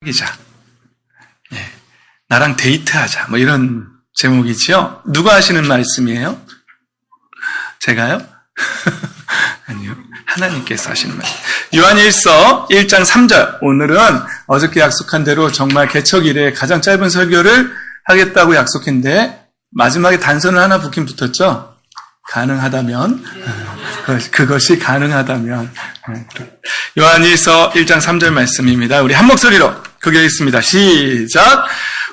사귀자. 예. 나랑 데이트하자. 뭐 이런 제목이지요. 누가 하시는 말씀이에요? 제가요? 아니요. 하나님께서 하시는 말씀. 요한일서 1장 3절. 오늘은 어저께 약속한 대로 정말 개척 이래 가장 짧은 설교를 하겠다고 약속했는데 마지막에 단서는 하나 붙긴 붙었죠. 가능하다면. 그것이 가능하다면. 요한일서 1장 3절 말씀입니다. 우리 한 목소리로 크게읽습니다. 시작.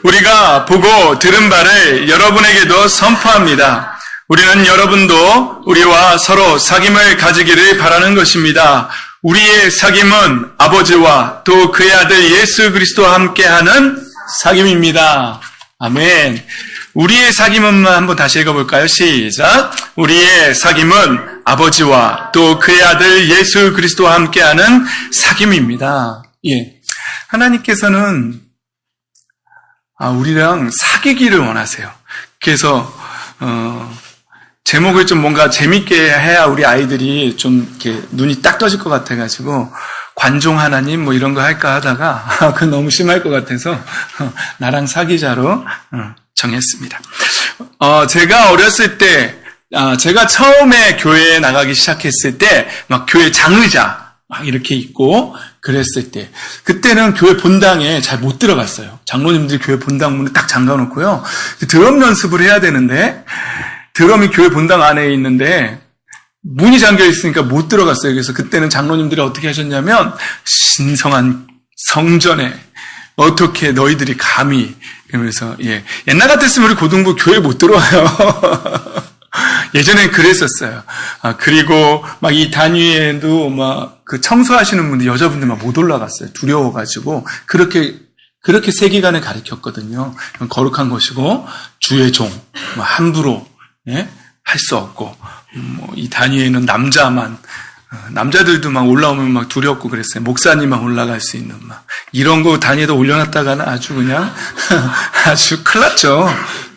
우리가 보고 들은 바를 여러분에게도 선포합니다. 우리는 여러분도 우리와 서로 사귐을 가지기를 바라는 것입니다. 우리의 사귐은 아버지와 또 그의 아들 예수 그리스도와 함께하는 사귐입니다. 아멘. 우리의 사귐은 한번 다시 읽어볼까요? 시작. 우리의 사귐은 아버지와 또 그의 아들 예수 그리스도와 함께하는 사귐입니다. 예. 하나님께서는 우리랑 사귀기를 원하세요. 그래서 제목을 좀 뭔가 재밌게 해야 우리 아이들이 좀 이렇게 눈이 딱 떠질 것 같아가지고 관종 하나님 뭐 이런 거 할까 하다가 그건 너무 심할 것 같아서 나랑 사귀자로 정했습니다. 제가 어렸을 때 제가 처음에 교회에 나가기 시작했을 때 막 교회 장의자 막 이렇게 있고 그랬을 때 그때는 교회 본당에 잘 못 들어갔어요. 장로님들이 교회 본당 문을 딱 잠가놓고요. 드럼 연습을 해야 되는데 드럼이 교회 본당 안에 있는데 문이 잠겨 있으니까 못 들어갔어요. 그래서 그때는 장로님들이 어떻게 하셨냐면 신성한 성전에 어떻게 너희들이 감히 그러면서 옛날 같았으면 우리 고등부 교회 못 들어와요. 예전엔 그랬었어요. 그리고 막 이 단위에도 막 그 청소하시는 분들 여자분들 막 못 올라갔어요. 두려워가지고 그렇게 세기간을 가르쳤거든요. 거룩한 것이고 주의 종 함부로 할 수 없고 이 단위에는 남자들도 막 올라오면 막 두렵고 그랬어요. 목사님만 올라갈 수 있는 막 이런 거 단위에도 올려놨다가는 아주 그냥 아주 큰일 났죠.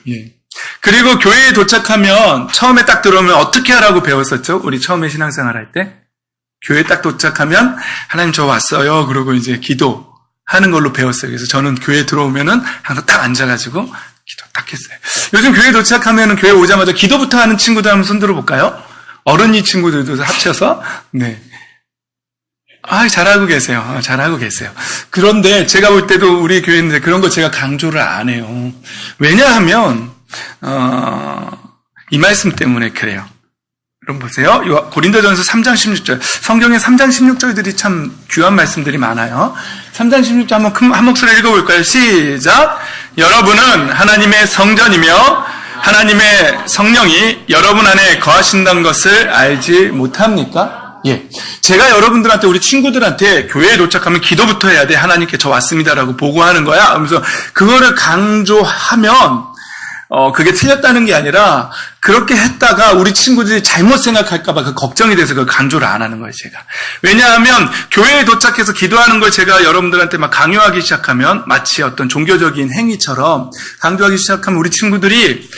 예. 그리고 교회에 도착하면 처음에 딱 들어오면 어떻게 하라고 배웠었죠? 우리 처음에 신앙생활 할 때 교회에 딱 도착하면 하나님 저 왔어요. 그러고 이제 기도하는 걸로 배웠어요. 그래서 저는 교회에 들어오면은 항상 딱 앉아가지고 기도 딱 했어요. 요즘 교회에 도착하면은 교회 오자마자 기도부터 하는 친구들 한번 손 들어볼까요? 어른이 친구들도 합쳐서 네. 잘하고 계세요. 잘하고 계세요. 그런데 제가 볼 때도 우리 교회인데 그런 거 제가 강조를 안 해요. 왜냐하면 이 말씀 때문에 그래요. 여러분 보세요. 고린도전서 3장 16절. 성경에 3장 16절들이 참 귀한 말씀들이 많아요. 3장 16절 한 목소리 읽어볼까요? 시작. 여러분은 하나님의 성전이며 하나님의 성령이 여러분 안에 거하신다는 것을 알지 못합니까? 예. 제가 여러분들한테 우리 친구들한테 교회에 도착하면 기도부터 해야 돼. 하나님께 저 왔습니다라고 보고하는 거야. 하면서 그거를 강조하면 그게 틀렸다는 게 아니라 그렇게 했다가 우리 친구들이 잘못 생각할까 봐 그 걱정이 돼서 그걸 강조를 안 하는 거예요, 제가. 왜냐하면 교회에 도착해서 기도하는 걸 제가 여러분들한테 막 강요하기 시작하면 마치 어떤 종교적인 행위처럼 강조하기 시작하면 우리 친구들이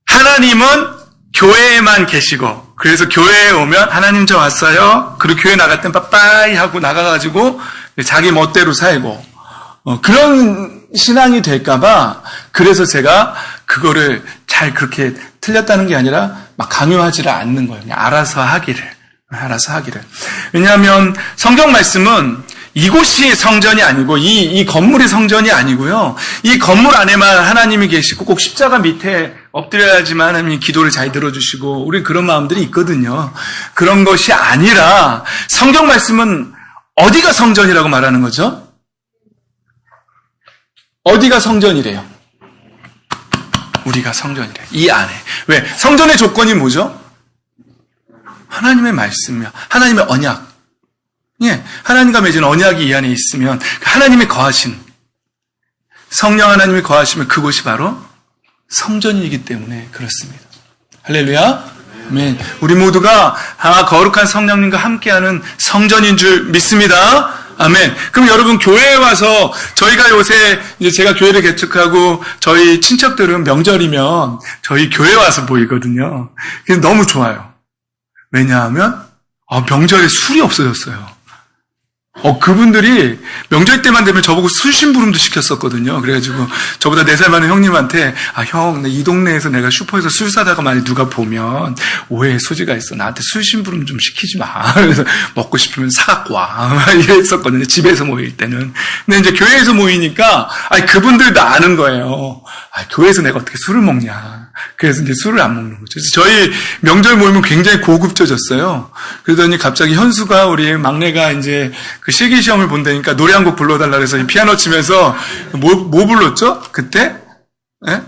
하나님은 교회에만 계시고 그래서 교회에 오면 하나님 저 왔어요. 그리고 교회 나갈 땐 빠빠이 하고 나가가지고 자기 멋대로 살고 그런 신앙이 될까봐 그래서 제가 그거를 잘 그렇게 틀렸다는 게 아니라 막 강요하지를 않는 거예요. 그냥 알아서 하기를. 왜냐하면 성경 말씀은 이곳이 성전이 아니고 이 건물이 성전이 아니고요. 이 건물 안에만 하나님이 계시고 꼭 십자가 밑에 엎드려야지만 하나님이 기도를 잘 들어주시고 우리 그런 마음들이 있거든요. 그런 것이 아니라 성경 말씀은 어디가 성전이라고 말하는 거죠? 어디가 성전이래요? 우리가 성전이래요. 이 안에. 왜? 성전의 조건이 뭐죠? 하나님의 말씀이야. 하나님의 언약. 예. 하나님과 맺은 언약이 이 안에 있으면 하나님이 거하신 성령 하나님이 거하시면 그곳이 바로 성전이기 때문에 그렇습니다. 할렐루야. 아멘. 우리 모두가 거룩한 성령님과 함께하는 성전인 줄 믿습니다. 아멘. 그럼 여러분 교회에 와서 저희가 요새 이제 제가 교회를 개척하고 저희 친척들은 명절이면 저희 교회 와서 모이거든요. 그래서 너무 좋아요. 왜냐하면 명절에 술이 없어졌어요. 그분들이 명절 때만 되면 저보고 술 심부름도 시켰었거든요. 그래가지고 저보다 4살 많은 형님한테 형, 이 동네에서 내가 슈퍼에서 술 사다가 만약 누가 보면 오해의 소지가 있어. 나한테 술 심부름 좀 시키지 마. 그래서 먹고 싶으면 사갖고 와. 이랬었거든요. 집에서 모일 때는. 근데 이제 교회에서 모이니까 그분들도 아는 거예요. 교회에서 내가 어떻게 술을 먹냐. 그래서 이제 술을 안 먹는 거죠. 저희 명절 모임은 굉장히 고급져졌어요. 그러더니 갑자기 현수가 우리 막내가 이제 그 실기시험을 본다니까 노래 한 곡 불러달라 그래서 피아노 치면서 뭐 불렀죠? 그때? 예?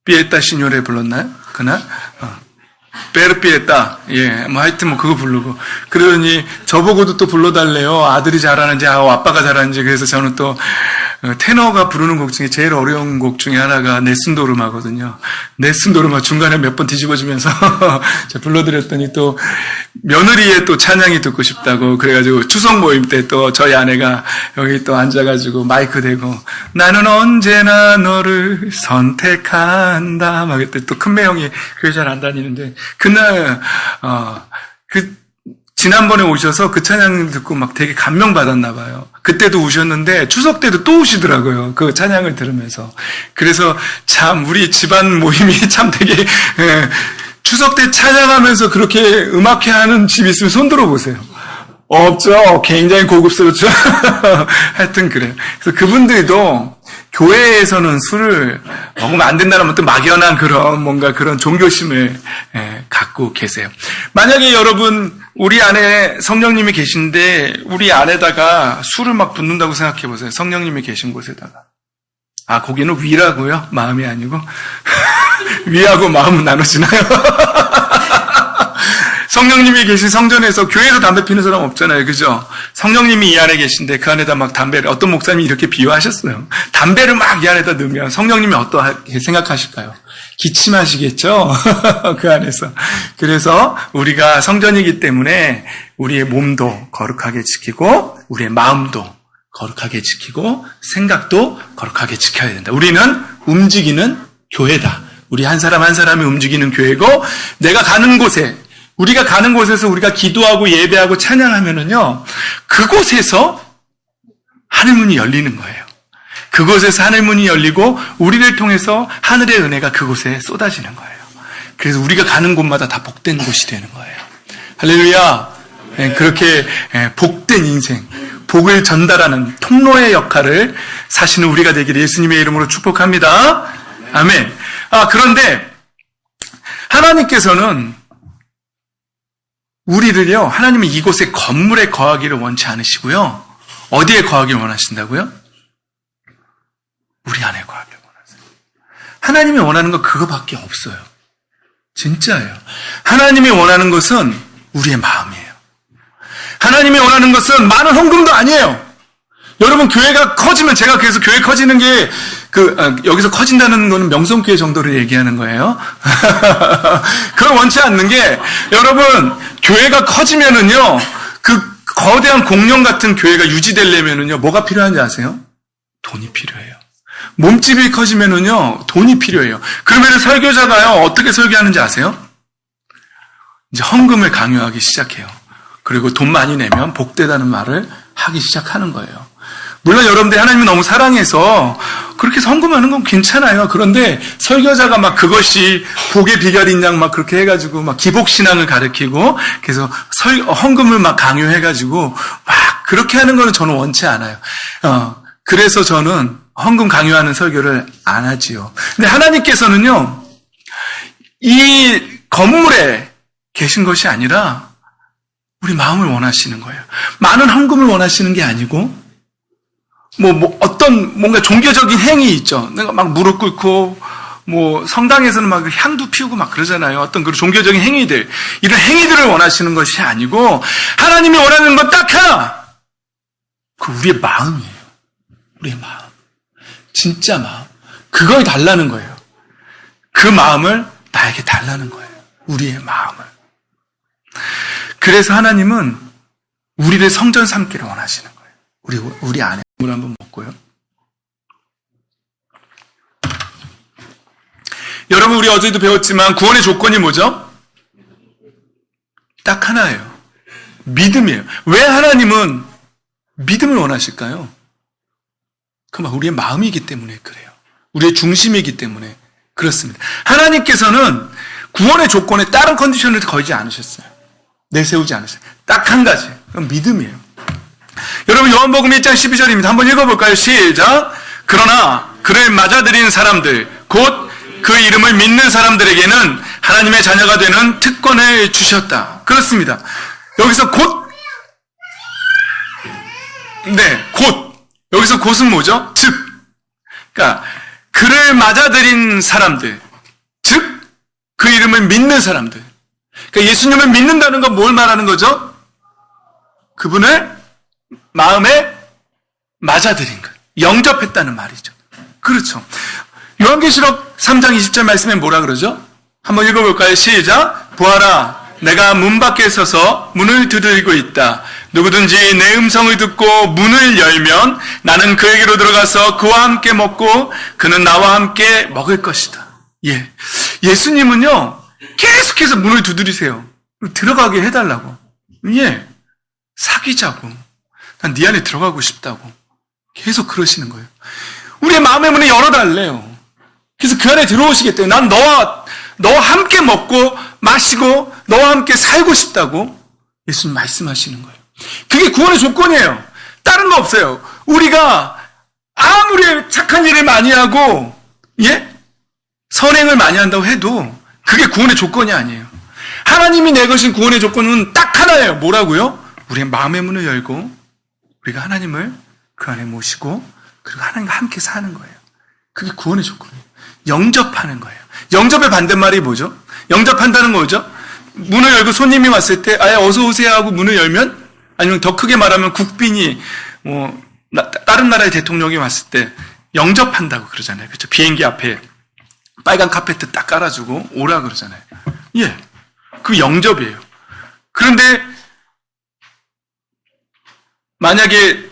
피에타 시뇨레 불렀나요? 그날? 베르 피에타. 예, 하여튼 그거 부르고. 그러더니 저보고도 또 불러달래요. 아들이 잘하는지, 아빠가 잘하는지. 그래서 저는 또 테너가 부르는 곡 중에 제일 어려운 곡 중에 하나가 네슨도르마거든요. 네슨도르마 중간에 몇 번 뒤집어지면서 불러드렸더니 또 며느리의 또 찬양이 듣고 싶다고 그래가지고 추석 모임 때 또 저희 아내가 여기 또 앉아가지고 마이크 대고 나는 언제나 너를 선택한다 막 그때 또 큰매 형이 교회 잘 안 다니는데 그날 지난번에 오셔서 그 찬양 듣고 막 되게 감명받았나 봐요. 그때도 우셨는데 추석 때도 또 우시더라고요. 그 찬양을 들으면서. 그래서 참 우리 집안 모임이 참 되게 추석 때 찬양하면서 그렇게 음악회하는 집 있으면 손 들어보세요. 없죠. 굉장히 고급스럽죠. 하여튼 그래요. 그래서 그분들도 교회에서는 술을 먹으면 안 된다는 어떤 막연한 그런 뭔가 그런 종교심을 갖고 계세요. 만약에 여러분 우리 안에 성령님이 계신데 우리 안에다가 술을 막 붓는다고 생각해 보세요. 성령님이 계신 곳에다가. 거기는 위라고요? 마음이 아니고 위하고 마음은 나눠지나요? 성령님이 계신 성전에서 교회에서 담배 피는 사람 없잖아요. 그죠? 성령님이 이 안에 계신데 그 안에다 막 담배를 어떤 목사님이 이렇게 비유하셨어요. 담배를 막 이 안에다 넣으면 성령님이 어떠하게 생각하실까요? 기침하시겠죠? 그 안에서. 그래서 우리가 성전이기 때문에 우리의 몸도 거룩하게 지키고 우리의 마음도 거룩하게 지키고 생각도 거룩하게 지켜야 된다. 우리는 움직이는 교회다. 우리 한 사람 한 사람이 움직이는 교회고 내가 가는 곳에 우리가 가는 곳에서 우리가 기도하고 예배하고 찬양하면은요, 그곳에서 하늘문이 열리는 거예요. 그곳에서 하늘문이 열리고 우리를 통해서 하늘의 은혜가 그곳에 쏟아지는 거예요. 그래서 우리가 가는 곳마다 다 복된 곳이 되는 거예요. 할렐루야. 그렇게 복된 인생, 복을 전달하는 통로의 역할을 사시는 우리가 되기를 예수님의 이름으로 축복합니다. 아멘. 그런데 하나님께서는 우리를요, 하나님은 이곳에 건물에 거하기를 원치 않으시고요. 어디에 거하기를 원하신다고요? 우리 안에 거하기를 원하세요. 하나님이 원하는 건 그거밖에 없어요. 진짜예요. 하나님이 원하는 것은 우리의 마음이에요. 하나님이 원하는 것은 많은 헌금도 아니에요. 여러분, 교회가 커지면, 제가 그래서 교회 커지는 게, 여기서 커진다는 거는 명성교회 정도를 얘기하는 거예요. 그걸 원치 않는 게, 여러분, 교회가 커지면은요, 그 거대한 공룡 같은 교회가 유지되려면은요, 뭐가 필요한지 아세요? 돈이 필요해요. 몸집이 커지면은요, 돈이 필요해요. 그러면 설교자가요, 어떻게 설교하는지 아세요? 이제 헌금을 강요하기 시작해요. 그리고 돈 많이 내면 복되다는 말을 하기 시작하는 거예요. 물론 여러분들 하나님이 너무 사랑해서 그렇게 헌금하는 건 괜찮아요. 그런데 설교자가 막 그것이 복의 비결인 양 막 그렇게 해가지고 막 기복신앙을 가르치고 그래서 헌금을 막 강요해가지고 막 그렇게 하는 거는 저는 원치 않아요. 그래서 저는 헌금 강요하는 설교를 안 하지요. 근데 하나님께서는요, 이 건물에 계신 것이 아니라 우리 마음을 원하시는 거예요. 많은 헌금을 원하시는 게 아니고 어떤 뭔가 종교적인 행위 있죠. 내가 막 무릎 꿇고 성당에서는 막 향도 피우고 막 그러잖아요. 어떤 그런 종교적인 행위들, 이런 행위들을 원하시는 것이 아니고 하나님이 원하는 건 딱 하나. 그 우리의 마음이에요. 우리의 마음. 진짜 마음. 그걸 달라는 거예요. 그 마음을 나에게 달라는 거예요. 우리의 마음을. 그래서 하나님은 우리를 성전 삼기를 원하시는 거예요. 우리 안에 물 한번 먹고요. 여러분, 우리 어제도 배웠지만 구원의 조건이 뭐죠? 딱 하나예요. 믿음이에요. 왜 하나님은 믿음을 원하실까요? 그만 우리의 마음이기 때문에 그래요. 우리의 중심이기 때문에 그렇습니다. 하나님께서는 구원의 조건에 다른 컨디션을 걸지 않으셨어요. 내세우지 않으셨어요. 딱 한 가지. 그건 믿음이에요. 여러분 요한복음 1장 12절입니다. 한번 읽어볼까요? 시작. 그러나 그를 맞아들인 사람들 곧 그 이름을 믿는 사람들에게는 하나님의 자녀가 되는 특권을 주셨다. 그렇습니다. 여기서 곧 여기서 곧은 뭐죠? 즉 그러니까 그를 맞아들인 사람들 즉 그 이름을 믿는 사람들 그러니까 예수님을 믿는다는 건 뭘 말하는 거죠? 그분을 마음에 맞아들인 것, 영접했다는 말이죠. 그렇죠. 요한계시록 3장 20절 말씀에 뭐라 그러죠? 한번 읽어볼까요? 시작. 보아라, 내가 문 밖에 서서 문을 두드리고 있다. 누구든지 내 음성을 듣고 문을 열면 나는 그에게로 들어가서 그와 함께 먹고 그는 나와 함께 먹을 것이다. 예, 예수님은요 계속해서 문을 두드리세요. 들어가게 해달라고. 예, 사귀자고. 난 네 안에 들어가고 싶다고. 계속 그러시는 거예요. 우리의 마음의 문을 열어달래요. 그래서 그 안에 들어오시겠대요. 난 너와 함께 먹고 마시고 너와 함께 살고 싶다고 예수님 말씀하시는 거예요. 그게 구원의 조건이에요. 다른 거 없어요. 우리가 아무리 착한 일을 많이 하고 선행을 많이 한다고 해도 그게 구원의 조건이 아니에요. 하나님이 내거신 구원의 조건은 딱 하나예요. 뭐라고요? 우리의 마음의 문을 열고 우리가 하나님을 그 안에 모시고 그리고 하나님과 함께 사는 거예요. 그게 구원의 조건이에요. 영접하는 거예요. 영접의 반대말이 뭐죠? 영접한다는 거죠? 문을 열고 손님이 왔을 때 아예 어서 오세요 하고 문을 열면 아니면 더 크게 말하면 국빈이 다른 나라의 대통령이 왔을 때 영접한다고 그러잖아요. 그렇죠? 비행기 앞에 빨간 카페트 딱 깔아주고 오라 그러잖아요. 예. 그 영접이에요. 그런데 만약에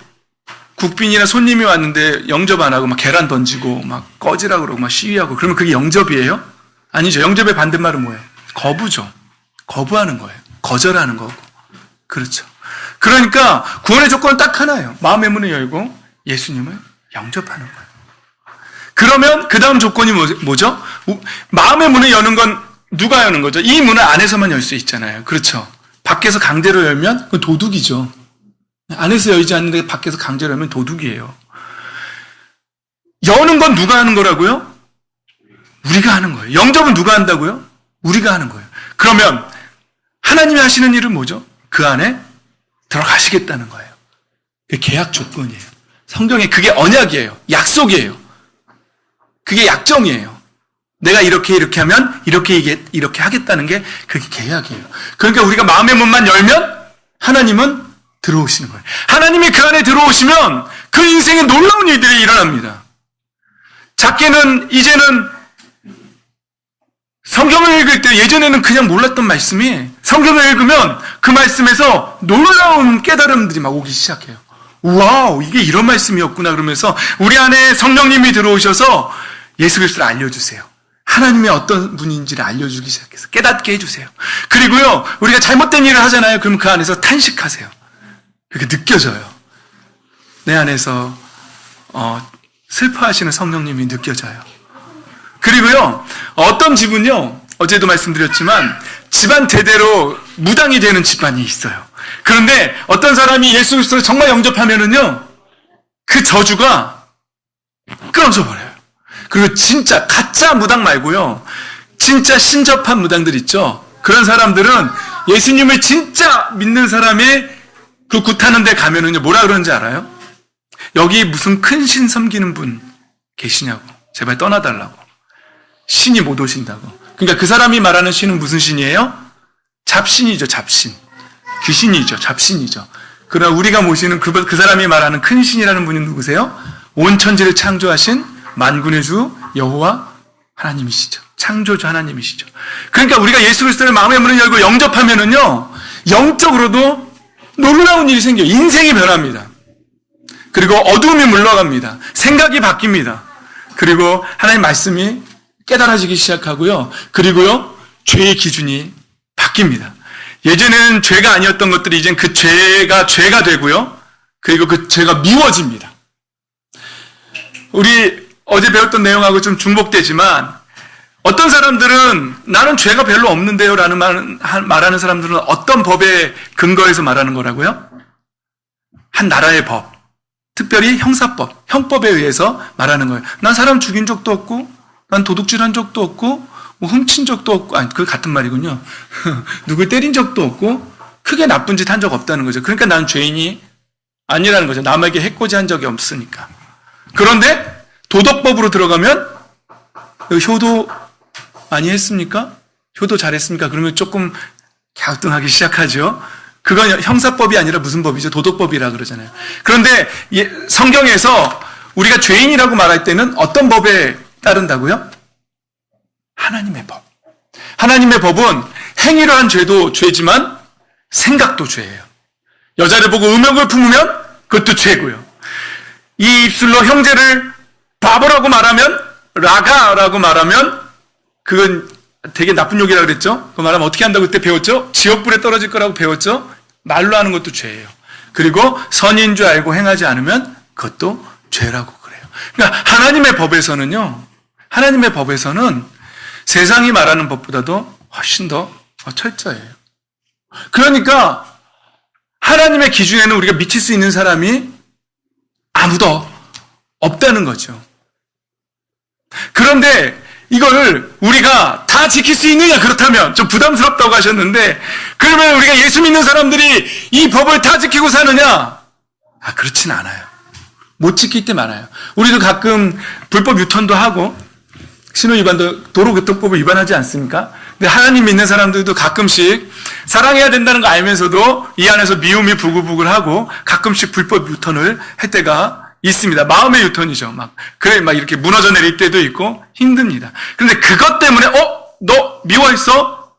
국빈이나 손님이 왔는데 영접 안 하고 막 계란 던지고 막 꺼지라 그러고 막 시위하고 그러면 그게 영접이에요? 아니죠. 영접의 반대말은 뭐예요? 거부죠. 거부하는 거예요. 거절하는 거고. 그렇죠. 그러니까 구원의 조건은 딱 하나예요. 마음의 문을 열고 예수님을 영접하는 거예요. 그러면 그 다음 조건이 뭐죠? 마음의 문을 여는 건 누가 여는 거죠? 이 문을 안에서만 열 수 있잖아요. 그렇죠. 밖에서 강제로 열면 그건 도둑이죠. 안에서 열지 않는데 밖에서 강제로 열면 도둑이에요. 여는 건 누가 하는 거라고요? 우리가 하는 거예요. 영접은 누가 한다고요? 우리가 하는 거예요. 그러면 하나님이 하시는 일은 뭐죠? 그 안에 들어가시겠다는 거예요. 그게 계약 조건이에요. 성경에 그게 언약이에요. 약속이에요. 그게 약정이에요. 내가 이렇게 하면 이렇게 하겠다는 게 그게 계약이에요. 그러니까 우리가 마음의 문만 열면 하나님은 들어오시는 거예요. 하나님이 그 안에 들어오시면 그 인생에 놀라운 일들이 일어납니다. 작게는 이제는 성경을 읽을 때 예전에는 그냥 몰랐던 말씀이 성경을 읽으면 그 말씀에서 놀라운 깨달음들이 막 오기 시작해요. 와우, 이게 이런 말씀이었구나 그러면서 우리 안에 성령님이 들어오셔서 예수 그리스도를 알려주세요. 하나님이 어떤 분인지를 알려주기 시작해서 깨닫게 해주세요. 그리고요, 우리가 잘못된 일을 하잖아요. 그러면 그 안에서 탄식하세요. 그렇게 느껴져요. 내 안에서 슬퍼하시는 성령님이 느껴져요. 그리고요, 어떤 집은요, 어제도 말씀드렸지만 집안 대대로 무당이 되는 집안이 있어요. 그런데 어떤 사람이 예수 그리스도를 정말 영접하면은요, 그 저주가 끊어져 버려요. 그리고 진짜 가짜 무당 말고요, 진짜 신접한 무당들 있죠. 그런 사람들은 예수님을 진짜 믿는 사람의 그 굿하는 데 가면은요, 뭐라 그러는지 알아요? 여기 무슨 큰 신 섬기는 분 계시냐고. 제발 떠나달라고. 신이 못 오신다고. 그러니까 그 사람이 말하는 신은 무슨 신이에요? 잡신이죠, 잡신. 귀신이죠, 잡신이죠. 그러나 우리가 모시는 그 사람이 말하는 큰 신이라는 분이 누구세요? 온 천지를 창조하신 만군의 주 여호와 하나님이시죠. 창조주 하나님이시죠. 그러니까 우리가 예수 그리스도의 마음의 문을 열고 영접하면은요, 영적으로도 놀라운 일이 생겨요. 인생이 변합니다. 그리고 어두움이 물러갑니다. 생각이 바뀝니다. 그리고 하나님 말씀이 깨달아지기 시작하고요. 그리고요, 죄의 기준이 바뀝니다. 예전에는 죄가 아니었던 것들이 이젠 그 죄가 되고요. 그리고 그 죄가 미워집니다. 우리 어제 배웠던 내용하고 좀 중복되지만 어떤 사람들은 나는 죄가 별로 없는데요 라는 말하는 사람들은 어떤 법에 근거해서 말하는 거라고요? 한 나라의 법, 특별히 형사법, 형법에 의해서 말하는 거예요. 난 사람 죽인 적도 없고 난 도둑질한 적도 없고 뭐 훔친 적도 없고, 아니 그 같은 말이군요. 누굴 때린 적도 없고 크게 나쁜 짓 한 적 없다는 거죠. 그러니까 난 죄인이 아니라는 거죠. 남에게 해코지 한 적이 없으니까. 그런데 도덕법으로 들어가면 효도 많이 했습니까? 효도 잘했습니까? 그러면 조금 갸우뚱하기 시작하죠. 그건 형사법이 아니라 무슨 법이죠? 도덕법이라 그러잖아요. 그런데 성경에서 우리가 죄인이라고 말할 때는 어떤 법에 따른다고요? 하나님의 법. 하나님의 법은 행위로 한 죄도 죄지만 생각도 죄예요. 여자를 보고 음욕을 품으면 그것도 죄고요. 이 입술로 형제를 바보라고 말하면, 라가라고 말하면 그건 되게 나쁜 욕이라고 그랬죠? 그 말하면 어떻게 한다고 그때 배웠죠? 지옥불에 떨어질 거라고 배웠죠? 말로 하는 것도 죄예요. 그리고 선인 줄 알고 행하지 않으면 그것도 죄라고 그래요. 그러니까 하나님의 법에서는 세상이 말하는 법보다도 훨씬 더 철저해요. 그러니까 하나님의 기준에는 우리가 미칠 수 있는 사람이 아무도 없다는 거죠. 그런데 이걸 우리가 다 지킬 수 있느냐? 그렇다면 좀 부담스럽다고 하셨는데, 그러면 우리가 예수 믿는 사람들이 이 법을 다 지키고 사느냐? 그렇진 않아요. 못 지킬 때 많아요. 우리도 가끔 불법 유턴도 하고 신호 위반도, 도로교통법을 위반하지 않습니까? 근데 하나님 믿는 사람들도 가끔씩 사랑해야 된다는 거 알면서도 이 안에서 미움이 부글부글하고 가끔씩 불법 유턴을 할 때가 있습니다. 마음의 유턴이죠. 막 이렇게 무너져 내릴 때도 있고 힘듭니다. 그런데 그것 때문에 너 미워했어?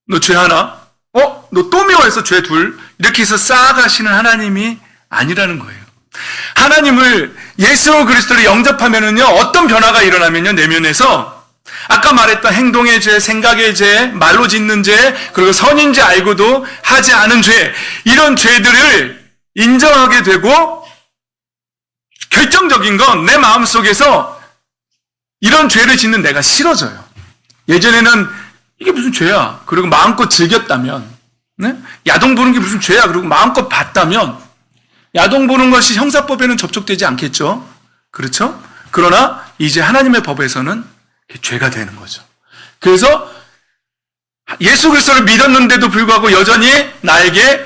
너 죄 하나? 너 또 미워했어? 죄 둘? 이렇게 해서 쌓아가시는 하나님이 아니라는 거예요. 하나님을 예수 그리스도를 영접하면은요, 어떤 변화가 일어나면요, 내면에서 아까 말했던 행동의 죄, 생각의 죄, 말로 짓는 죄, 그리고 선인지 알고도 하지 않은 죄, 이런 죄들을 인정하게 되고, 결정적인 건 내 마음속에서 이런 죄를 짓는 내가 싫어져요. 예전에는 이게 무슨 죄야? 그리고 마음껏 즐겼다면, 네? 야동 보는 게 무슨 죄야? 그리고 마음껏 봤다면, 야동 보는 것이 형사법에는 접촉되지 않겠죠? 그렇죠? 그러나 이제 하나님의 법에서는 죄가 되는 거죠. 그래서 예수 그리스도를 믿었는데도 불구하고 여전히 나에게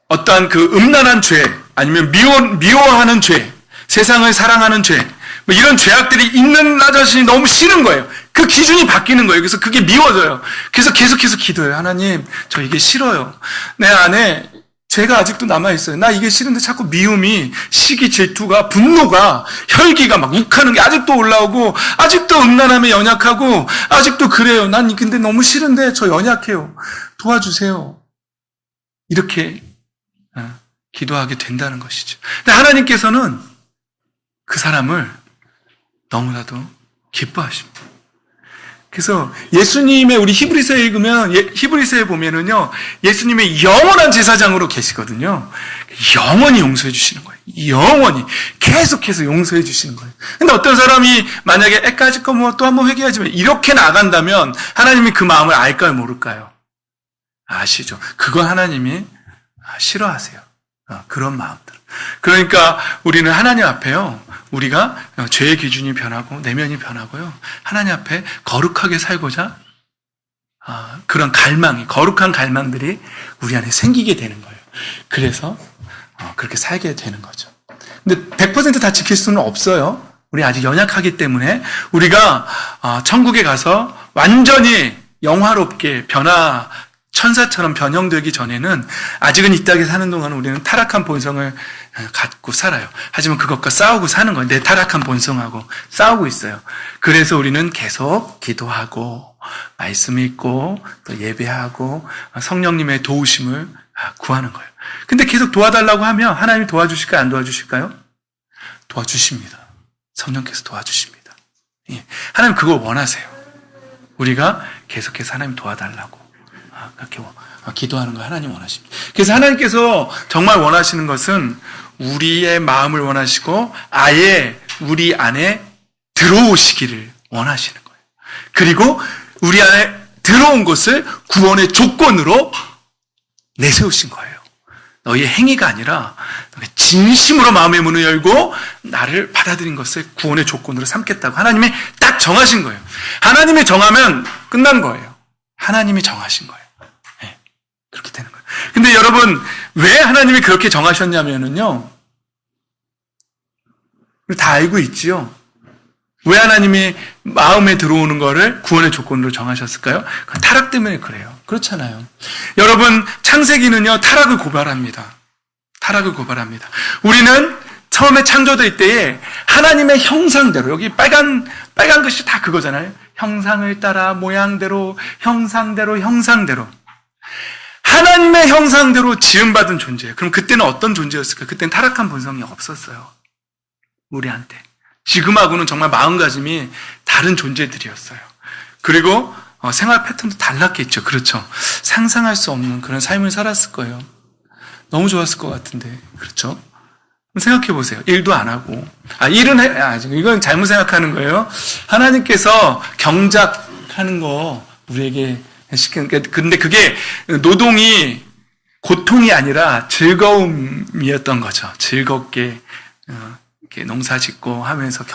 어떠한 그 음란한 죄, 아니면 미워하는 죄, 세상을 사랑하는 죄, 뭐 이런 죄악들이 있는 나 자신이 너무 싫은 거예요. 그 기준이 바뀌는 거예요. 그래서 그게 미워져요. 그래서 계속해서 기도해요. 하나님, 저 이게 싫어요. 내 안에 죄가 아직도 남아있어요. 나 이게 싫은데 자꾸 미움이, 시기, 질투가, 분노가, 혈기가 막 욱하는 게 아직도 올라오고, 아직도 음란함에 연약하고, 아직도 그래요. 난 근데 너무 싫은데 저 연약해요. 도와주세요. 이렇게 기도하게 된다는 것이죠. 근데 하나님께서는 그 사람을 너무나도 기뻐하십니다. 그래서 예수님의, 우리 히브리서에 읽으면, 히브리서에 보면은요, 예수님의 영원한 제사장으로 계시거든요. 영원히 용서해 주시는 거예요. 영원히 계속해서 용서해 주시는 거예요. 근데 어떤 사람이 만약에 애까지 거 뭐 또 한번 회개하지만 이렇게 나간다면 하나님이 그 마음을 알까요, 모를까요? 아시죠? 그건 하나님이 싫어하세요. 그런 마음들. 그러니까 우리는 하나님 앞에요, 우리가 죄의 기준이 변하고 내면이 변하고요, 하나님 앞에 거룩하게 살고자 그런 갈망이, 거룩한 갈망들이 우리 안에 생기게 되는 거예요. 그래서 그렇게 살게 되는 거죠. 근데 100% 다 지킬 수는 없어요. 우리 아직 연약하기 때문에 우리가 천국에 가서 완전히 영화롭게 천사처럼 변형되기 전에는 아직은 이 땅에 사는 동안 우리는 타락한 본성을 갖고 살아요. 하지만 그것과 싸우고 사는 거예요. 내 타락한 본성하고 싸우고 있어요. 그래서 우리는 계속 기도하고 말씀 읽고 또 예배하고 성령님의 도우심을 구하는 거예요. 근데 계속 도와달라고 하면 하나님이 도와주실까요? 안 도와주실까요? 도와주십니다. 성령께서 도와주십니다. 하나님 그걸 원하세요. 우리가 계속해서 하나님 도와달라고 그렇게 기도하는 걸 하나님 원하십니다. 그래서 하나님께서 정말 원하시는 것은 우리의 마음을 원하시고 아예 우리 안에 들어오시기를 원하시는 거예요. 그리고 우리 안에 들어온 것을 구원의 조건으로 내세우신 거예요. 너희의 행위가 아니라 진심으로 마음의 문을 열고 나를 받아들인 것을 구원의 조건으로 삼겠다고 하나님이 딱 정하신 거예요. 하나님이 정하면 끝난 거예요. 하나님이 정하신 거예요. 네, 그렇게 되는 거예요. 근데 여러분, 왜 하나님이 그렇게 정하셨냐면요, 다 알고 있지요. 왜 하나님이 마음에 들어오는 거를 구원의 조건으로 정하셨을까요? 타락 때문에 그래요. 그렇잖아요. 여러분, 창세기는요, 타락을 고발합니다. 타락을 고발합니다. 우리는 처음에 창조될 때에 하나님의 형상대로, 여기 빨간 것이 다 그거잖아요. 형상을 따라 모양대로, 형상대로. 하나님의 형상대로 지음받은 존재예요. 그럼 그때는 어떤 존재였을까요? 그때는 타락한 본성이 없었어요. 우리한테. 지금하고는 정말 마음가짐이 다른 존재들이었어요. 그리고 생활 패턴도 달랐겠죠. 그렇죠. 상상할 수 없는 그런 삶을 살았을 거예요. 너무 좋았을 것 같은데. 그렇죠? 생각해 보세요. 일도 안 하고. 이건 잘못 생각하는 거예요. 하나님께서 경작하는 거 우리에게 시키는, 근데 그게 노동이 고통이 아니라 즐거움이었던 거죠. 즐겁게, 이렇게 농사 짓고 하면서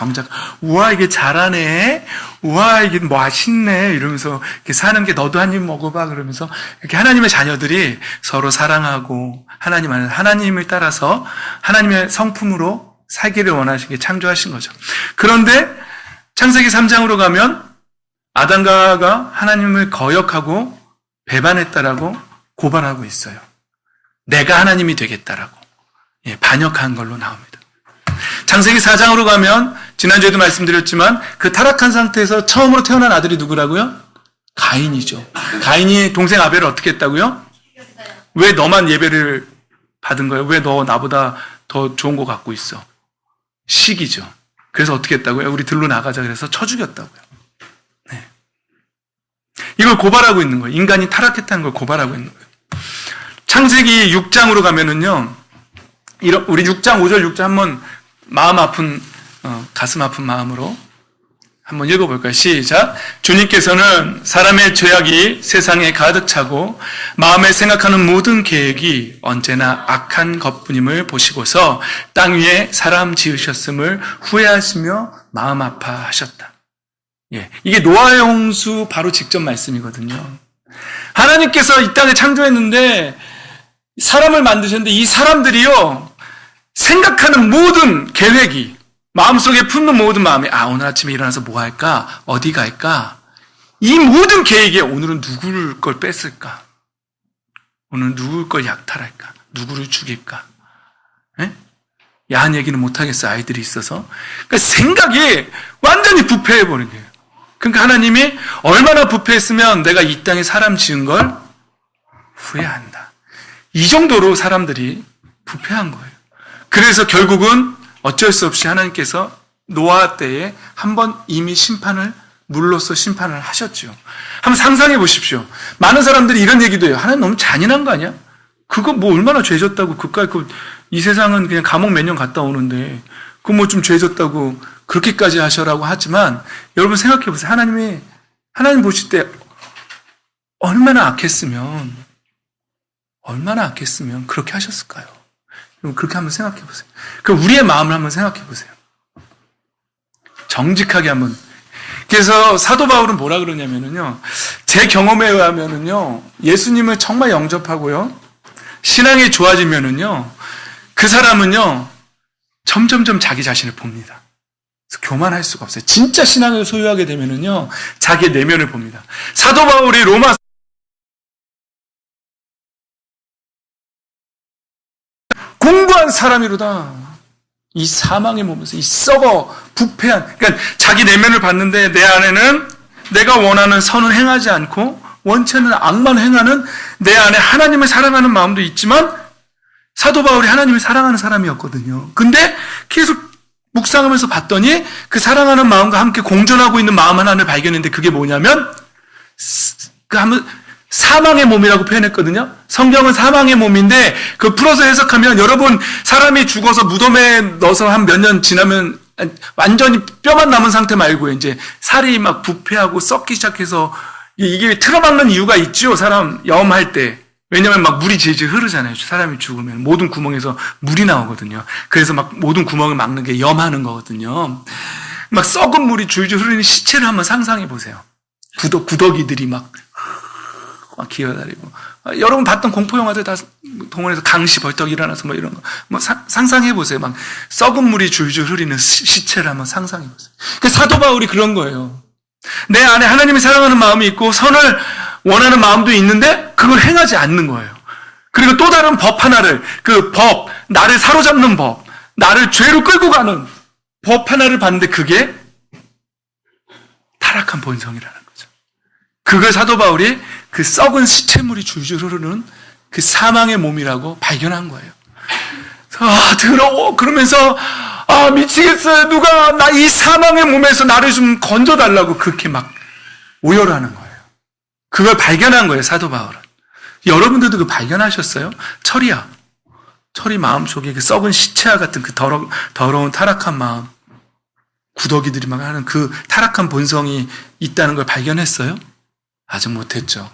우와, 이게 잘하네. 우와, 이게 맛있네. 이러면서 이렇게 사는 게 너도 한 입 먹어봐. 그러면서 이렇게 하나님의 자녀들이 서로 사랑하고 하나님을 따라서 하나님의 성품으로 살기를 원하시게 창조하신 거죠. 그런데 창세기 3장으로 가면 아담과 하와가 하나님을 거역하고 배반했다라고 고발하고 있어요. 내가 하나님이 되겠다라고 반역한 걸로 나옵니다. 창세기 4장으로 가면 지난주에도 말씀드렸지만 그 타락한 상태에서 처음으로 태어난 아들이 누구라고요? 가인이죠. 가인이 동생 아벨을 어떻게 했다고요? 왜 너만 예배를 받은 거예요? 왜 너 나보다 더 좋은 거 갖고 있어? 시기죠. 그래서 어떻게 했다고요? 우리 들로 나가자 그래서 쳐 죽였다고요. 네. 이걸 고발하고 있는 거예요. 인간이 타락했다는 걸 고발하고 있는 거예요. 창세기 6장으로 가면은요, 우리 6장 5절 6절 한번 가슴 아픈 마음으로 한번 읽어볼까요? 시작. 주님께서는 사람의 죄악이 세상에 가득 차고 마음에 생각하는 모든 계획이 언제나 악한 것뿐임을 보시고서 땅 위에 사람 지으셨음을 후회하시며 마음 아파하셨다. 이게 노아의 홍수 바로 직접 말씀이거든요. 하나님께서 이 땅을 창조했는데 사람을 만드셨는데 이 사람들이요, 생각하는 모든 계획이, 마음속에 품는 모든 마음이, 오늘 아침에 일어나서 뭐 할까? 어디 갈까? 이 모든 계획에 오늘은 누구를 걸 뺐을까? 오늘 누굴 걸 약탈할까? 누구를 죽일까? 야한 얘기는 못하겠어, 아이들이 있어서. 그러니까 생각이 완전히 부패해버린 거예요. 그러니까 하나님이 얼마나 부패했으면 내가 이 땅에 사람 지은 걸 후회한다. 이 정도로 사람들이 부패한 거예요. 그래서 결국은 어쩔 수 없이 하나님께서 노아 때에 한번 이미 물로써 심판을 하셨죠. 한번 상상해 보십시오. 많은 사람들이 이런 얘기도 해요. 하나님 너무 잔인한 거 아니야? 그거 뭐 얼마나 죄졌다고 이 세상은 그냥 감옥 몇 년 갔다 오는데 그거 뭐 좀 죄졌다고 그렇게까지 하셔라고 하지만 여러분 생각해 보세요. 하나님 보실 때 얼마나 악했으면 그렇게 하셨을까요? 그렇게 한번 생각해 보세요. 그럼 우리의 마음을 한번 생각해 보세요. 정직하게 한번. 그래서 사도 바울은 뭐라 그러냐면요, 제 경험에 의하면요, 예수님을 정말 영접하고요, 신앙이 좋아지면은요, 그 사람은요, 점점점 자기 자신을 봅니다. 그래서 교만할 수가 없어요. 진짜 신앙을 소유하게 되면은요, 자기의 내면을 봅니다. 사도 바울이 로마 공부한 사람이로다. 이 사망의 몸에서 이 썩어 부패한, 그러니까 자기 내면을 봤는데 내 안에는 내가 원하는 선은 행하지 않고 원치 않는 악만 행하는 내 안에 하나님을 사랑하는 마음도 있지만 사도 바울이 하나님을 사랑하는 사람이었거든요. 근데 계속 묵상하면서 봤더니 그 사랑하는 마음과 함께 공존하고 있는 마음 하나를 발견했는데 그게 뭐냐면 사망의 몸이라고 표현했거든요. 성경은 사망의 몸인데 그 풀어서 해석하면 여러분 사람이 죽어서 무덤에 넣어서 한 몇 년 지나면 완전히 뼈만 남은 상태 말고 이제 살이 막 부패하고 썩기 시작해서 이게 틀어막는 이유가 있죠. 사람 염할 때. 왜냐면 막 물이 질질 흐르잖아요. 사람이 죽으면 모든 구멍에서 물이 나오거든요. 그래서 막 모든 구멍을 막는 게 염하는 거거든요. 막 썩은 물이 줄줄 흐르는 시체를 한번 상상해 보세요. 구더기들이 막 기어다니고. 여러분 봤던 공포영화들 다 동원해서 강시 벌떡 일어나서 뭐 이런 거. 뭐 상상해 보세요. 막 썩은 물이 줄줄 흐르는 시체를 한번 상상해 보세요. 그 사도 바울이 그런 거예요. 내 안에 하나님을 사랑하는 마음이 있고 선을 원하는 마음도 있는데 그걸 행하지 않는 거예요. 그리고 또 다른 법 하나를, 그 법, 나를 사로잡는 법, 나를 죄로 끌고 가는 법 하나를 봤는데 그게 타락한 본성이라는 거죠. 그걸 사도 바울이 그 썩은 시체물이 줄줄 흐르는 그 사망의 몸이라고 발견한 거예요. 더러워. 그러면서 미치겠어요. 누가 나 이 사망의 몸에서 나를 좀 건져달라고 그렇게 막 오열하는 거예요. 그걸 발견한 거예요, 사도 바울은. 여러분들도 그 발견하셨어요? 철이 마음속에 그 썩은 시체와 같은 그 더러운 타락한 마음, 구더기들이 막 하는 그 타락한 본성이 있다는 걸 발견했어요? 아직 못했죠.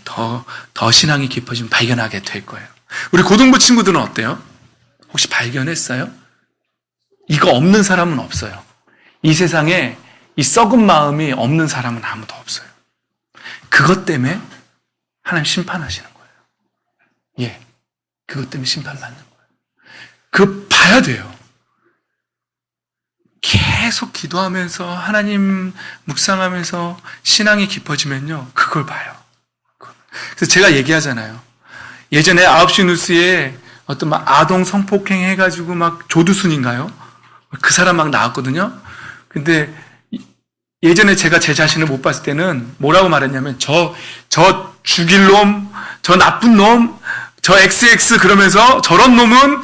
더 신앙이 깊어지면 발견하게 될 거예요. 우리 고등부 친구들은 어때요? 혹시 발견했어요? 이거 없는 사람은 없어요. 이 세상에 이 썩은 마음이 없는 사람은 아무도 없어요. 그것 때문에 하나님 심판하시는 거예요. 예. 그것 때문에 심판받는 거예요. 그거 봐야 돼요. 계속 기도하면서 하나님 묵상하면서 신앙이 깊어지면요. 그걸 봐요. 그래서 제가 얘기하잖아요. 예전에 9시 뉴스에 어떤 막 아동 성폭행 해가지고 막 조두순인가요? 그 사람 막 나왔거든요. 근데 예전에 제가 제 자신을 못 봤을 때는 뭐라고 말했냐면 저 죽일 놈, 저 나쁜 놈, 저 XX 그러면서 저런 놈은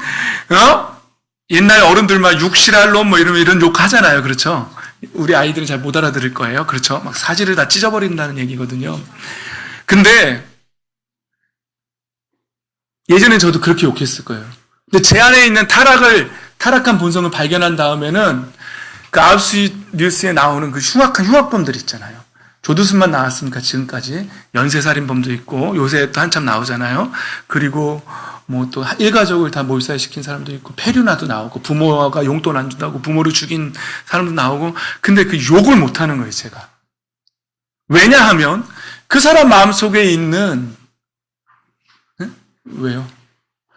옛날 어른들 막 육실할 놈 뭐 이러면 이런 욕 하잖아요. 그렇죠? 우리 아이들은 잘 못 알아들을 거예요. 그렇죠? 막 사지를 다 찢어버린다는 얘기거든요. 근데 예전에 저도 그렇게 욕했을 거예요. 근데 제 안에 있는 타락한 본성을 발견한 다음에는 그 9시 뉴스에 나오는 그 흉악한 흉악범들 있잖아요. 조두순만 나왔습니까? 지금까지 연쇄살인범도 있고 요새 또 한참 나오잖아요. 그리고 뭐 또 일가족을 다 몰살시킨 사람도 있고 페류나도 나오고 부모가 용돈 안 준다고 부모를 죽인 사람도 나오고. 근데 그 욕을 못하는 거예요, 제가. 왜냐하면 그 사람 마음속에 있는 왜요?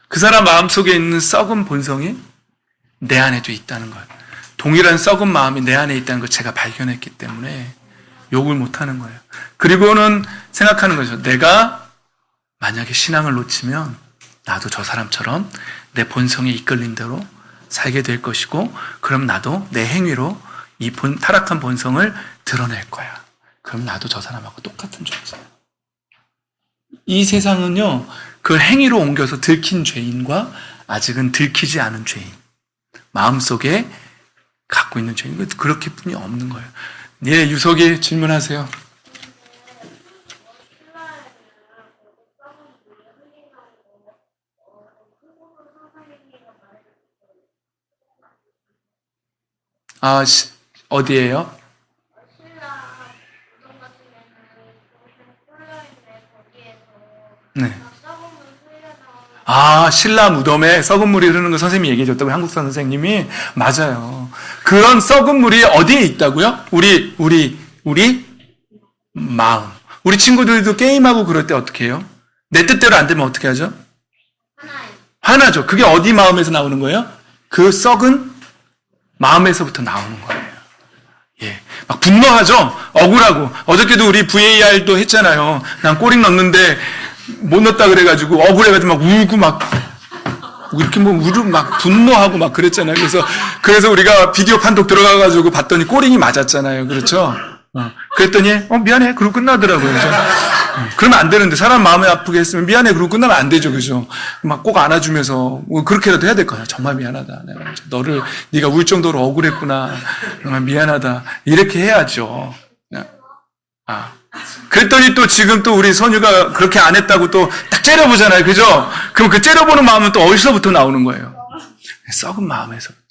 그 사람 마음속에 있는 썩은 본성이 내 안에도 있다는 거예요. 동일한 썩은 마음이 내 안에 있다는 걸 제가 발견했기 때문에 욕을 못하는 거예요. 그리고는 생각하는 거죠. 내가 만약에 신앙을 놓치면 나도 저 사람처럼 내 본성에 이끌린 대로 살게 될 것이고 그럼 나도 내 행위로 이 타락한 본성을 드러낼 거야. 그럼 나도 저 사람하고 똑같은 존재예요. 이 세상은요. 그 행위로 옮겨서 들킨 죄인과 아직은 들키지 않은 죄인, 마음속에 갖고 있는 죄인, 그렇게 뿐이 없는 거예요. 예, 유석이 질문하세요. 어디예요? 네. 신라 무덤에 썩은 물이 흐르는 거 선생님이 얘기해 줬다고 한국사 선생님이. 맞아요. 그런 썩은 물이 어디에 있다고요? 우리 마음. 우리 친구들도 게임하고 그럴 때 어떻게 해요? 내 뜻대로 안 되면 어떻게 하죠? 화나죠. 그게 어디 마음에서 나오는 거예요? 그 썩은 마음에서부터 나오는 거예요. 예. 막 분노하죠? 억울하고. 어저께도 우리 VAR도 했잖아요. 난 꼬링 넣는데 못 넣었다 그래가지고 억울해가지고 막 울고 막 이렇게 막 분노하고 막 그랬잖아요. 그래서 우리가 비디오 판독 들어가가지고 봤더니 꼬링이 맞았잖아요. 그렇죠? 그랬더니 미안해. 그러고 끝나더라고요. 그죠? 그러면 안 되는데 사람 마음이 아프게 했으면 미안해. 그러고 끝나면 안 되죠. 그죠? 막 꼭 안아주면서 그렇게라도 해야 될 거야. 정말 미안하다. 내가 네가 울 정도로 억울했구나. 정말 미안하다. 이렇게 해야죠. 그랬더니 또 지금 또 우리 선유가 그렇게 안 했다고 또 딱 째려보잖아요. 그죠? 그럼 그 째려보는 마음은 또 어디서부터 나오는 거예요? 썩은 마음에서부터.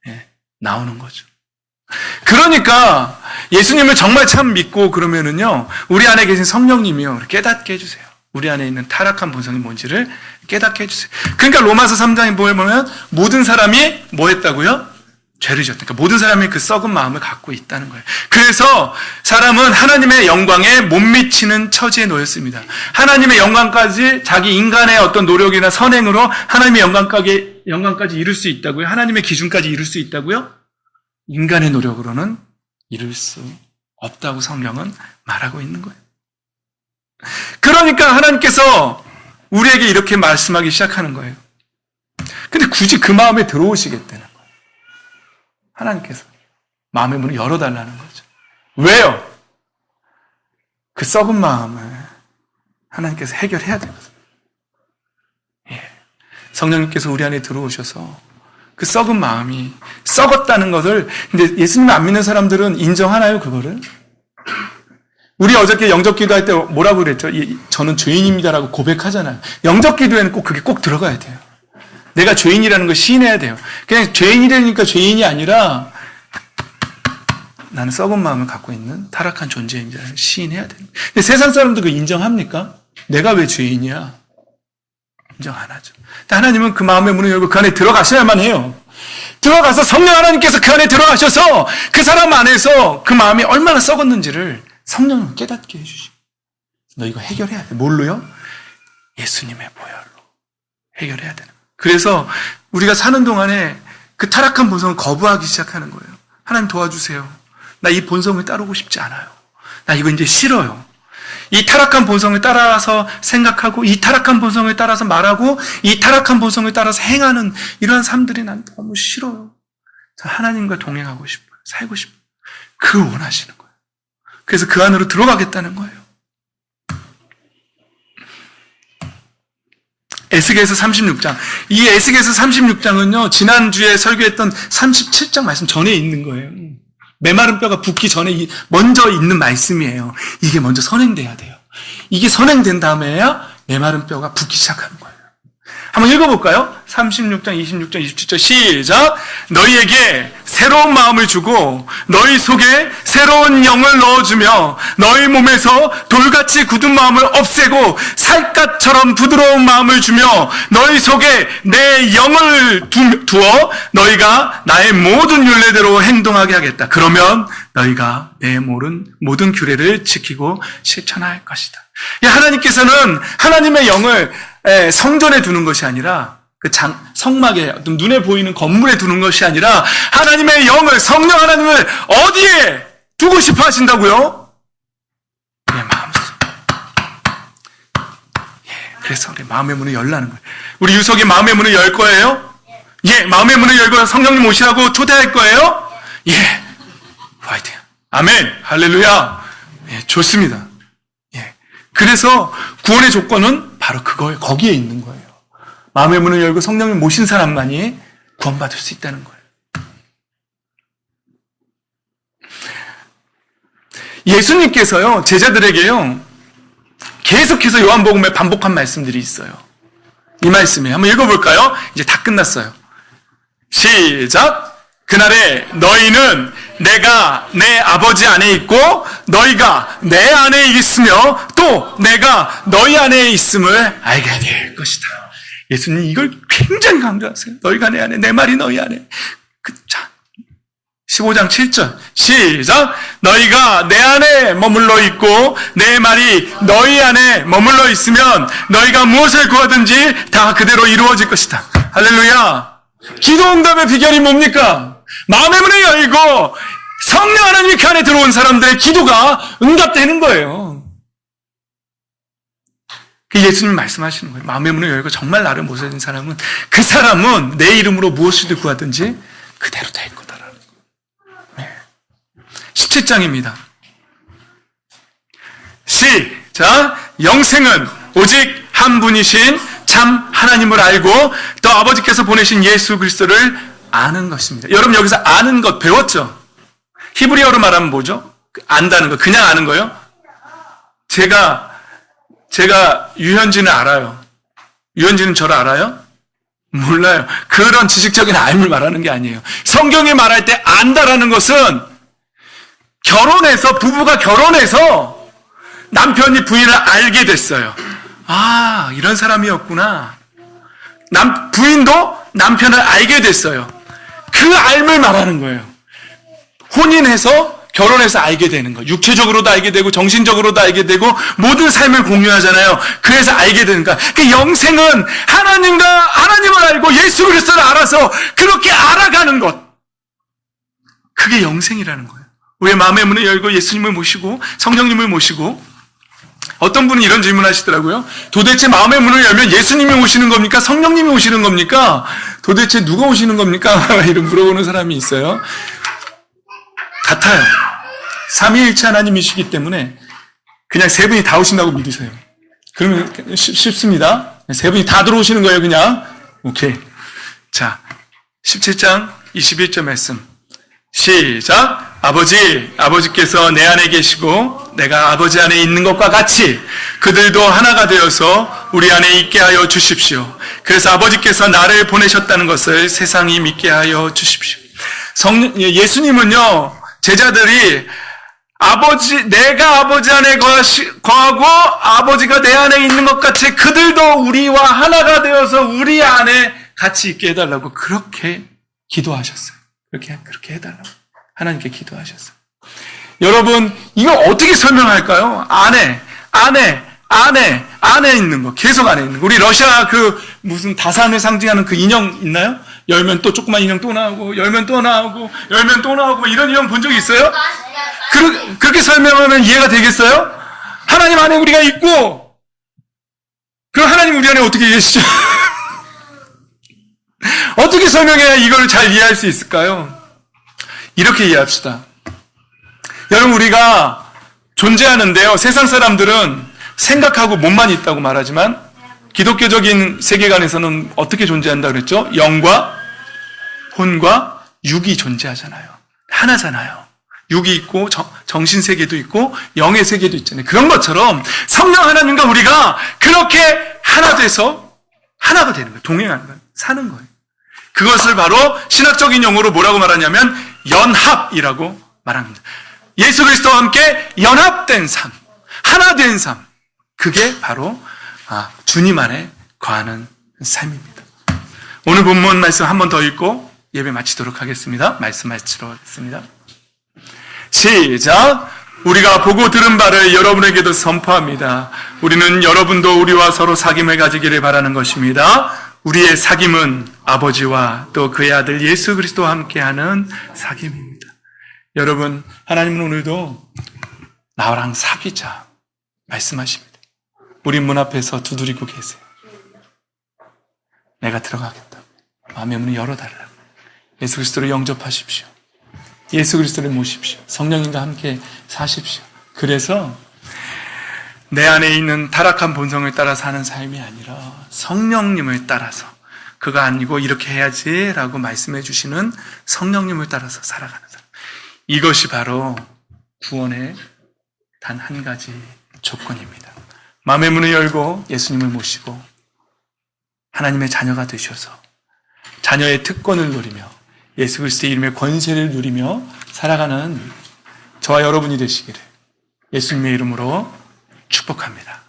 예, 나오는 거죠. 그러니까 예수님을 정말 참 믿고 그러면은요, 우리 안에 계신 성령님이요, 깨닫게 해주세요. 우리 안에 있는 타락한 본성이 뭔지를 깨닫게 해주세요. 그러니까 로마서 3장에 보면 모든 사람이 뭐 했다고요? 죄를 지었다. 그러니까 모든 사람이 그 썩은 마음을 갖고 있다는 거예요. 그래서 사람은 하나님의 영광에 못 미치는 처지에 놓였습니다. 하나님의 영광까지 자기 인간의 어떤 노력이나 선행으로 하나님의 영광까지 이룰 수 있다고요? 하나님의 기준까지 이룰 수 있다고요? 인간의 노력으로는 이룰 수 없다고 성령은 말하고 있는 거예요. 그러니까 하나님께서 우리에게 이렇게 말씀하기 시작하는 거예요. 근데 굳이 그 마음에 들어오시겠다는 거예요. 하나님께서 마음의 문을 열어달라는 거죠. 왜요? 그 썩은 마음을 하나님께서 해결해야 되거든요. 예. 성령님께서 우리 안에 들어오셔서 그 썩은 마음이 썩었다는 것을, 근데 예수님 안 믿는 사람들은 인정하나요, 그거를? 우리 어저께 영접 기도할 때 뭐라고 그랬죠? 저는 죄인입니다라고 고백하잖아요. 영접 기도에는 꼭 그게 꼭 들어가야 돼요. 내가 죄인이라는 걸 시인해야 돼요. 그냥 죄인이라니까 죄인이 아니라 나는 썩은 마음을 갖고 있는 타락한 존재입니다를 시인해야 돼요. 근데 세상 사람들 그 인정합니까? 내가 왜 죄인이야? 인정 안 하죠. 근데 하나님은 그 마음의 문을 열고 그 안에 들어가셔야만 해요. 들어가서 성령 하나님께서 그 안에 들어가셔서 그 사람 안에서 그 마음이 얼마나 썩었는지를 성령을 깨닫게 해주시고, 너 이거 해결해야 돼. 뭘로요? 예수님의 보혈로 해결해야 되는 거예요. 그래서 우리가 사는 동안에 그 타락한 본성을 거부하기 시작하는 거예요. 하나님 도와주세요. 나 이 본성을 따르고 싶지 않아요. 나 이거 이제 싫어요. 이 타락한 본성을 따라서 생각하고, 이 타락한 본성을 따라서 말하고, 이 타락한 본성을 따라서 행하는 이러한 삶들이 난 너무 싫어요. 하나님과 동행하고 싶어요. 살고 싶어요. 그 원하시는 거예요. 그래서 그 안으로 들어가겠다는 거예요. 에스겔서 36장. 이 에스겔서 36장은요, 지난주에 설교했던 37장 말씀 전에 있는 거예요. 메마른 뼈가 붓기 전에 먼저 있는 말씀이에요. 이게 먼저 선행돼야 돼요. 이게 선행된 다음에야 메마른 뼈가 붓기 시작하는 거예요. 한번 읽어볼까요? 36장, 26장, 27절 시작! 너희에게 새로운 마음을 주고 너희 속에 새로운 영을 넣어주며 너희 몸에서 돌같이 굳은 마음을 없애고 살갗처럼 부드러운 마음을 주며 너희 속에 내 영을 두어 너희가 나의 모든 율례대로 행동하게 하겠다. 그러면 너희가 내 모든 규례를 지키고 실천할 것이다. 하나님께서는 하나님의 영을 성전에 두는 것이 아니라 그 성막에 어떤 눈에 보이는 건물에 두는 것이 아니라 하나님의 영을, 성령 하나님을 어디에 두고 싶어 하신다고요? 내 마음속에. 그래서 우리 마음의 문을 열라는 거예요. 우리 유석이 마음의 문을 열 거예요? 예, 마음의 문을 열고 성령님 오시라고 초대할 거예요? 예, 화이팅. 아멘, 할렐루야. 예, 좋습니다. 예, 그래서 구원의 조건은 바로 거기에 있는 거예요. 마음의 문을 열고 성령님 모신 사람만이 구원받을 수 있다는 거예요. 예수님께서요, 제자들에게요, 계속해서 요한복음에 반복한 말씀들이 있어요. 이 말씀이에요. 한번 읽어볼까요? 이제 다 끝났어요. 시작! 그날에 너희는 내가 내 아버지 안에 있고 너희가 내 안에 있으며 또 내가 너희 안에 있음을 알게 될 것이다. 예수님 이걸 굉장히 강조하세요. 너희가 내 안에, 내 말이 너희 안에. 15장 7절 시작! 너희가 내 안에 머물러 있고 내 말이 너희 안에 머물러 있으면 너희가 무엇을 구하든지 다 그대로 이루어질 것이다. 할렐루야. 기도 응답의 비결이 뭡니까? 마음의 문을 열고 성령 하나님이 그 안에 들어온 사람들의 기도가 응답되는 거예요. 그 예수님 말씀하시는 거예요. 마음의 문을 열고 정말 나를 모셔진 사람은, 그 사람은 내 이름으로 무엇을 구하든지 그대로 될 거다라는 거예요. 네. 17장입니다. 시작! 영생은 오직 한 분이신 참 하나님을 알고 또 아버지께서 보내신 예수 그리스도를 아는 것입니다. 여러분 여기서 아는 것 배웠죠? 히브리어로 말하면 뭐죠? 안다는 거, 그냥 아는 거요? 제가 유현진을 알아요. 유현진은 저를 알아요? 몰라요. 그런 지식적인 알을 말하는 게 아니에요. 성경이 말할 때 안다라는 것은 부부가 결혼해서 남편이 부인을 알게 됐어요. 아, 이런 사람이었구나. 부인도 남편을 알게 됐어요. 그 알을 말하는 거예요. 혼인해서 결혼해서 알게 되는 거. 육체적으로도 알게 되고 정신적으로도 알게 되고 모든 삶을 공유하잖아요. 그래서 알게 되는 거야. 그 영생은 하나님을 알고 예수 그리스도를 알아서 그렇게 알아가는 것. 그게 영생이라는 거예요. 왜 마음의 문을 열고 예수님을 모시고 성령님을 모시고 어떤 분은 이런 질문을 하시더라고요. 도대체 마음의 문을 열면 예수님이 오시는 겁니까? 성령님이 오시는 겁니까? 도대체 누가 오시는 겁니까? 이런 물어보는 사람이 있어요. 같아요. 삼위일체 하나님이시기 때문에 그냥 세 분이 다 오신다고 믿으세요. 그러면 쉽습니다. 세 분이 다 들어오시는 거예요, 그냥. 오케이. 자, 17장 21절 말씀. 시작. 아버지께서 내 안에 계시고 내가 아버지 안에 있는 것과 같이 그들도 하나가 되어서 우리 안에 있게 하여 주십시오. 그래서 아버지께서 나를 보내셨다는 것을 세상이 믿게 하여 주십시오. 예수님은요, 제자들이 내가 아버지 안에 거하고 아버지가 내 안에 있는 것 같이 그들도 우리와 하나가 되어서 우리 안에 같이 있게 해달라고 그렇게 기도하셨어요. 그렇게 해달라고 하나님께 기도하셨어요. 여러분, 이거 어떻게 설명할까요? 안에 있는 거, 계속 안에 있는 거. 우리 러시아 무슨 다산을 상징하는 그 인형 있나요? 열면 또 조그만 인형 또 나오고, 열면 또 나오고, 열면 또 나오고, 이런 인형 본 적 있어요? 그렇게 설명하면 이해가 되겠어요? 하나님 안에 우리가 있고, 그럼 하나님 우리 안에 어떻게 계시죠? 어떻게 설명해야 이걸 잘 이해할 수 있을까요? 이렇게 이해합시다. 여러분, 우리가 존재하는데요, 세상 사람들은 생각하고 몸만 있다고 말하지만 기독교적인 세계관에서는 어떻게 존재한다고 그랬죠? 영과 혼과 육이 존재하잖아요. 하나잖아요. 육이 있고 정신 세계도 있고 영의 세계도 있잖아요. 그런 것처럼 성령 하나님과 우리가 그렇게 하나 돼서 하나가 되는 거예요. 동행하는 거예요. 사는 거예요. 그것을 바로 신학적인 용어로 뭐라고 말하냐면 연합이라고 말합니다. 예수 그리스도와 함께 연합된 삶, 하나 된 삶. 그게 바로 주님 안에 거하는 삶입니다. 오늘 본문 말씀 한 번 더 읽고 예배 마치도록 하겠습니다. 말씀 마치도록 하겠습니다. 시작! 우리가 보고 들은 바를 여러분에게도 선포합니다. 우리는 여러분도 우리와 서로 사귐을 가지기를 바라는 것입니다. 우리의 사귐은 아버지와 또 그의 아들 예수 그리스도와 함께하는 사귐입니다. 여러분, 하나님은 오늘도 나랑 사귀자 말씀하십니다. 우리 문 앞에서 두드리고 계세요. 내가 들어가겠다. 마음의 문을 열어달라고. 예수 그리스도를 영접하십시오. 예수 그리스도를 모십시오. 성령님과 함께 사십시오. 그래서 내 안에 있는 타락한 본성을 따라 사는 삶이 아니라 성령님을 따라서, 그가 아니고 이렇게 해야지라고 말씀해 주시는 성령님을 따라서 살아가는 사람. 이것이 바로 구원의 단 한 가지 조건입니다. 마음의 문을 열고 예수님을 모시고 하나님의 자녀가 되셔서 자녀의 특권을 누리며 예수 그리스도의 이름의 권세를 누리며 살아가는 저와 여러분이 되시기를 예수님의 이름으로 축복합니다.